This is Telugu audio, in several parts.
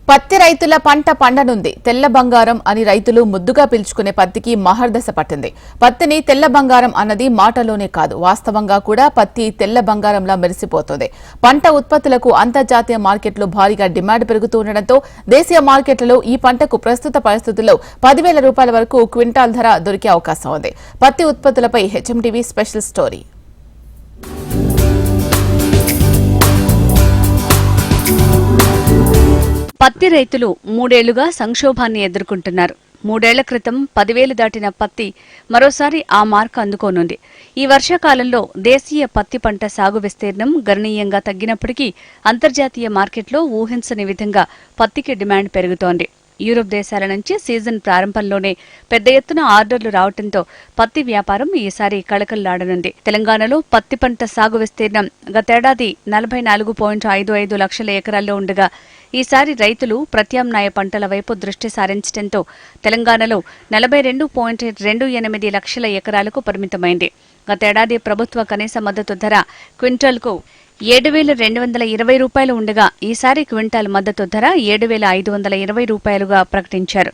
పత్తి రైతుల పంట పండనుంది. తెల్ల బంగారం అని రైతులు ముద్దుగా పిలుచుకునే పత్తికి మహర్దశ పట్టింది. పత్తిని తెల్ల బంగారం అన్నది మాటలోనే కాదు, వాస్తవంగా కూడా పత్తి తెల్ల బంగారంలా మెరిసిపోతోంది. పంట ఉత్పత్తులకు అంతర్జాతీయ మార్కెట్లో భారీగా డిమాండ్ పెరుగుతూ ఉండడంతో దేశీయ మార్కెట్లలో ఈ పంటకు ప్రస్తుత పరిస్థితుల్లో 10,000 రూపాయల వరకు క్వింటాల్ ధర దొరికే అవకాశం ఉంది. పత్తి ఉత్పత్తులపై హెచ్ఎంటీవీ స్పెషల్ స్టోరీ. పత్తి రైతులు 3 ఏళ్లుగా సంక్షోభాన్ని ఎదుర్కొంటున్నారు. 3 ఏళ్ల క్రితం 10,000 దాటిన పత్తి మరోసారి ఆ మార్కు అందుకోనుంది. ఈ వర్షాకాలంలో దేశీయ పత్తి పంట సాగు విస్తీర్ణం గణనీయంగా తగ్గినప్పటికీ అంతర్జాతీయ మార్కెట్లో ఊహించని విధంగా పత్తికి డిమాండ్ పెరుగుతోంది. యూరోప్ దేశాల నుంచి సీజన్ ప్రారంభంలోనే పెద్ద ఎత్తున ఆర్డర్లు రావడంతో పత్తి వ్యాపారం ఈసారి కళకళలాడనుంది. తెలంగాణలో పత్తి పంట సాగు విస్తీర్ణం గతేడాది 44.55 లక్షల ఎకరాల్లో ఉండగా ఈసారి రైతులు ప్రత్యామ్నాయ పంటల వైపు దృష్టి సారించడంతో తెలంగాణలో 42.28 లక్షల ఎకరాలకు పరిమితమైంది. గతేడాది ప్రభుత్వ కనీస మద్దతు ధర క్వింటాల్కు 7,220 రూపాయలు ఉండగా ఈసారి క్వింటాల్ మద్దతు ధర 7,520 రూపాయలుగా ప్రకటించారు.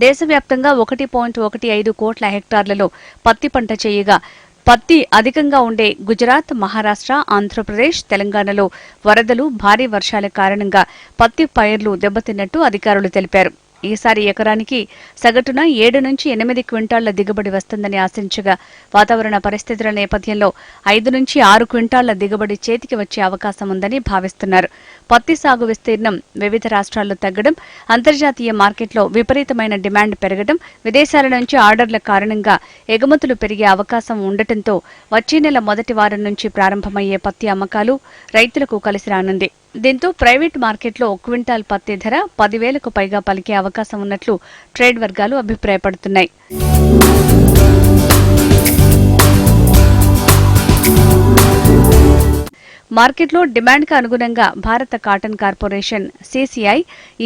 దేశవ్యాప్తంగా 1.15 కోట్ల హెక్టార్లలో పత్తి పంట చేయగా పత్తి అధికంగా ఉండే గుజరాత్, మహారాష్ట్ర, ఆంధ్రప్రదేశ్, తెలంగాణలో వరదలు, భారీ వర్షాల కారణంగా పత్తి పైర్లు దెబ్బతిన్నట్టు అధికారులు తెలిపారు. ఈసారి ఎకరానికి సగటున 7 నుంచి 8 క్వింటాళ్ల దిగుబడి వస్తుందని ఆశించగా వాతావరణ పరిస్థితుల నేపథ్యంలో 5 నుంచి 6 క్వింటాళ్ల దిగుబడి చేతికి వచ్చే అవకాశం ఉందని భావిస్తున్నారు. పత్తి సాగు విస్తీర్ణం వివిధ రాష్ట్రాల్లో తగ్గడం, అంతర్జాతీయ మార్కెట్లో విపరీతమైన డిమాండ్ పెరగడం, విదేశాల నుంచి ఆర్డర్ల కారణంగా ఎగుమతులు పెరిగే అవకాశం ఉండటంతో వచ్చే నెల మొదటి వారం నుంచి ప్రారంభమయ్యే పత్తి అమ్మకాలు రైతులకు కలిసి రానుంది. దీంతో ప్రైవేట్ మార్కెట్లో క్వింటాల్ పత్తి ధర 10,000కు పైగా పలికే అవకాశం ఉన్నట్లు ట్రేడ్ వర్గాలు అభిప్రాయపడుతున్నాయి. మార్కెట్లో డిమాండ్కు అనుగుణంగా భారత కాటన్ కార్పొరేషన్ (CCI)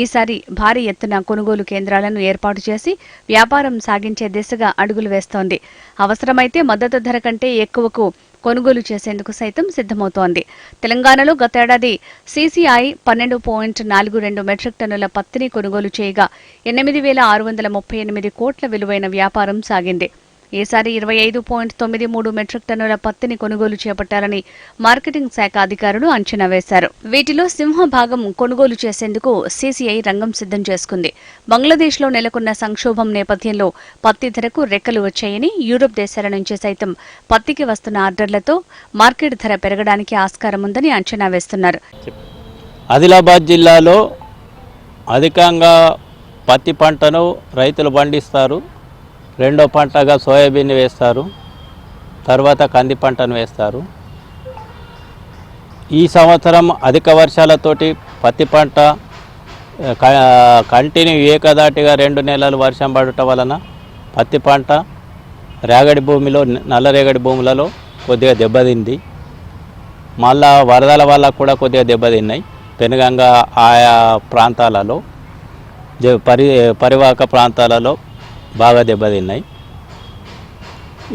ఈసారి భారీ ఎత్తున కొనుగోలు కేంద్రాలను ఏర్పాటు చేసి వ్యాపారం సాగించే దిశగా అడుగులు వేస్తోంది. అవసరమైతే మద్దతు ధర కంటే ఎక్కువకు కొనుగోలు చేసేందుకు సైతం సిద్ధమవుతోంది. తెలంగాణలో గతేడాది CCI 12.42 మెట్రిక్ టన్నుల పత్తిని కొనుగోలు చేయగా 8,638 కోట్ల విలువైన వ్యాపారం సాగింది. ఈసారి 25.93 మెట్రిక్ టన్నుల పత్తిని కొనుగోలు చేపట్టాలని మార్కెటింగ్ శాఖ అధికారులు అంచనా వేశారు. వీటిలో సింహభాగం కొనుగోలు చేసేందుకు CCI రంగం సిద్ధం చేసుకుంది. బంగ్లాదేశ్లో నెలకొన్న సంక్షోభం నేపథ్యంలో పత్తి ధరకు రెక్కలు వచ్చాయని, యూరోప్ దేశాల నుంచి సైతం పత్తికి వస్తున్న ఆర్డర్లతో మార్కెట్ ధర పెరగడానికి ఆస్కారం ఉందని అంచనా వేస్తున్నారు. ఆదిలాబాద్ జిల్లాలో అధికంగా పత్తి పంటను రైతులు పండిస్తారు. రెండో పంటగా సోయాబీన్ వేస్తారు, తర్వాత కంది పంటను వేస్తారు. ఈ సంవత్సరం అధిక వర్షాలతోటి పత్తి పంట కంటిన్యూ ఏకదాటిగా 2 నెలలు వర్షం పడటం వలన పత్తి పంట రేగడి భూమిలో, నల్లరేగడి భూములలో కొద్దిగా దెబ్బతింది. మళ్ళా వరదల వల్ల కూడా కొద్దిగా దెబ్బతిన్నాయి. పెనుగంగా ఆయా ప్రాంతాలలో, పరివాహక ప్రాంతాలలో బాగా దెబ్బతిన్నాయి.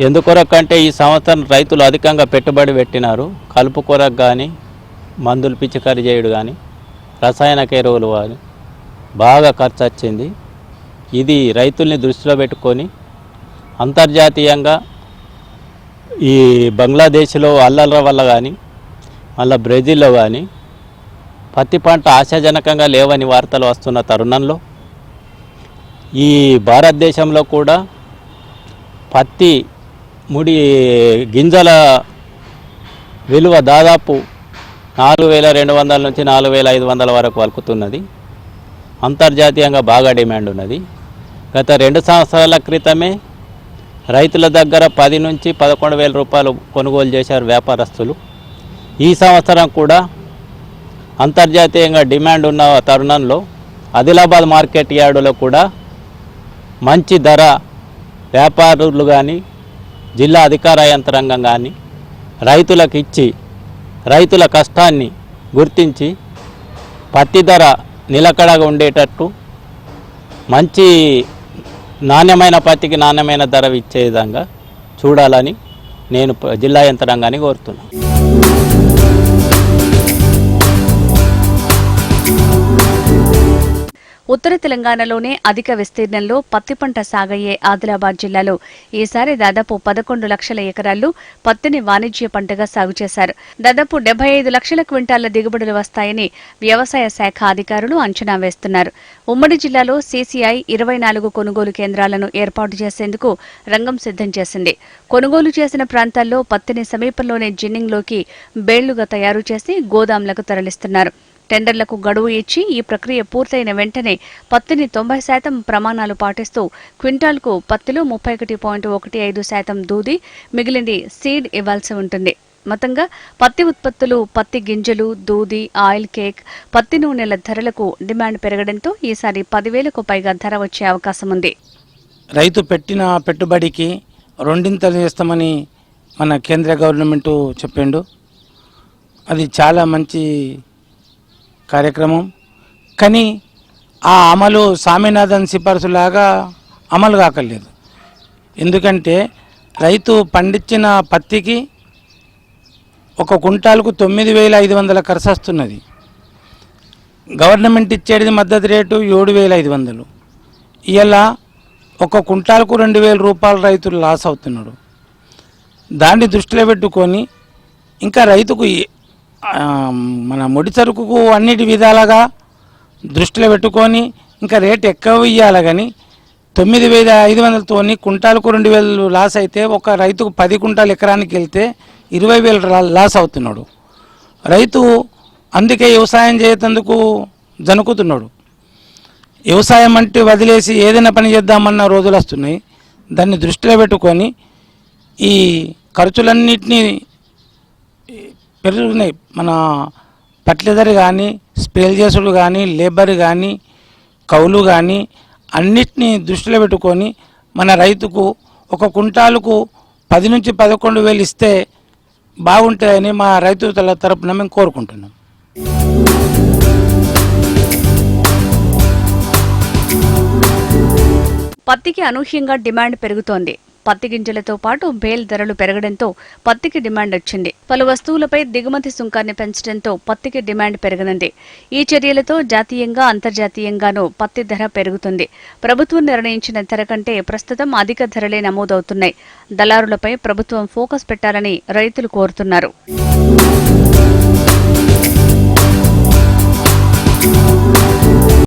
ఎందుకొరకంటే ఈ సంవత్సరం రైతులు అధికంగా పెట్టుబడి పెట్టినారు. కలుపు కొరకు కానీ, మందులు పిచికారీ చేయుడు కానీ, రసాయనిక ఎరువులు కానీ బాగా ఖర్చు వచ్చింది. ఇది రైతుల్ని దృష్టిలో పెట్టుకొని అంతర్జాతీయంగా ఈ బంగ్లాదేశ్లో అల్లర్ల వల్ల కానీ, మళ్ళీ బ్రెజిల్లో కానీ పత్తి పంట ఆశాజనకంగా లేవని వార్తలు వస్తున్న తరుణంలో ఈ భారతదేశంలో కూడా పత్తి ముడి గింజల విలువ దాదాపు 4,200 నుంచి 4,500 వరకు వలుకుతున్నది. అంతర్జాతీయంగా బాగా డిమాండ్ ఉన్నది. గత 2 సంవత్సరాల క్రితమే రైతుల దగ్గర 10 నుంచి 11,000 రూపాయలు కొనుగోలు చేశారు వ్యాపారస్తులు. ఈ సంవత్సరం కూడా అంతర్జాతీయంగా డిమాండ్ ఉన్న తరుణంలో ఆదిలాబాద్ మార్కెట్ యార్డులో కూడా మంచి ధర వ్యాపారులు కానీ, జిల్లా అధికార యంత్రాంగం కానీ రైతులకు ఇచ్చి, రైతుల కష్టాన్ని గుర్తించి పత్తి ధర నిలకడగా ఉండేటట్టు మంచి నాణ్యమైన పత్తికి నాణ్యమైన ధర ఇచ్చే విధంగా చూడాలని నేను జిల్లా యంత్రాంగాన్ని కోరుతున్నాను. ఉత్తర తెలంగాణలోనే అధిక విస్తీర్ణంలో పత్తి పంట సాగయ్యే ఆదిలాబాద్ జిల్లాలో ఈసారి దాదాపు 11 లక్షల ఎకరాల్లో పత్తిని వాణిజ్య పంటగా సాగు చేశారు. దాదాపు 75 లక్షల క్వింటాళ్ల దిగుబడులు వస్తాయని వ్యవసాయ శాఖ అధికారులు అంచనా వేస్తున్నారు. ఉమ్మడి జిల్లాలో సీసీఐ 24 కొనుగోలు కేంద్రాలను ఏర్పాటు చేసేందుకు రంగం సిద్ధం చేసింది. కొనుగోలు చేసిన ప్రాంతాల్లో పత్తిని సమీపంలోనే జిన్నింగ్లోకి బేళ్లుగా తయారు చేసి గోదాంలకు తరలిస్తున్నారు. టెండర్లకు గడువు ఇచ్చి ఈ ప్రక్రియ పూర్తయిన వెంటనే పత్తిని 90% ప్రమాణాలు పాటిస్తూ క్వింటాల్కు పత్తిలో 31.15% దూది, మిగిలింది సీడ్ ఇవ్వాల్సి ఉంటుంది. మొత్తంగా పత్తి ఉత్పత్తులు, పత్తి గింజలు, దూది, ఆయిల్ కేక్, పత్తి నూనెల ధరలకు డిమాండ్ పెరగడంతో ఈసారి 10,000కు పైగా ధర వచ్చే అవకాశం ఉంది. రైతు పెట్టిన పెట్టుబడికి రెండింతలు చేస్తామని మన కేంద్ర గవర్నమెంట్ చెప్పిండు. అది చాలా మంచి కార్యక్రమం. కానీ ఆ అమలు స్వామినాథన్ సిఫార్సులాగా అమలు కాకలేదు. ఎందుకంటే రైతు పండించిన పత్తికి ఒక కుంటాలకు 9,500 ఖర్చు వస్తున్నది. గవర్నమెంట్ ఇచ్చేది మద్దతు రేటు 7,500. ఇలా ఒక కుంటాలకు 2,000 రూపాయలు రైతులు లాస్ అవుతున్నాడు. దాన్ని దృష్టిలో పెట్టుకొని ఇంకా రైతుకు మన ముడి సరుకుకు అన్నిటి విధాలుగా దృష్టిలో పెట్టుకొని ఇంకా రేటు ఎక్కువ ఇవ్వాలి. కానీ 9,500తో కుంటాలకు 2,000 లాస్ అయితే ఒక రైతుకు 10 కుంటాలు ఎకరానికి వెళ్తే 20,000 లాస్ అవుతున్నాడు రైతు. అందుకే వ్యవసాయం చేయతందుకు జనుకుతున్నాడు. వ్యవసాయం అంటే వదిలేసి ఏదైనా పని చేద్దామన్న రోజులు వస్తున్నాయి. దాన్ని దృష్టిలో పెట్టుకొని ఈ ఖర్చులన్నింటినీ పెరుగుతున్నాయి. మన ఫర్టిలైజర్ కానీ, స్ప్రేలు చేసుడు కానీ, లేబర్ కానీ, కౌలు కానీ అన్నిటినీ దృష్టిలో పెట్టుకొని మన రైతుకు ఒక కుంటాలకు 10 నుంచి 11,000 ఇస్తే బాగుంటుందని మా రైతుల తరపున మేము కోరుకుంటున్నాం. పత్తికి అనూహ్యంగా డిమాండ్ పెరుగుతోంది. పత్తి గింజలతో పాటు బేల్ ధరలు పెరగడంతో పత్తికి డిమాండ్ వచ్చింది. పలు వస్తువులపై దిగుమతి సుంకాన్ని పెంచడంతో పత్తికి డిమాండ్ పెరగనుంది. ఈ చర్యలతో జాతీయంగా, అంతర్జాతీయంగానూ పత్తి ధర పెరుగుతుంది. ప్రభుత్వం నిర్ణయించిన ధర కంటే ప్రస్తుతం అధిక ధరలే నమోదవుతున్నాయి. దళారులపై ప్రభుత్వం ఫోకస్ పెట్టాలని రైతులు కోరుతున్నారు.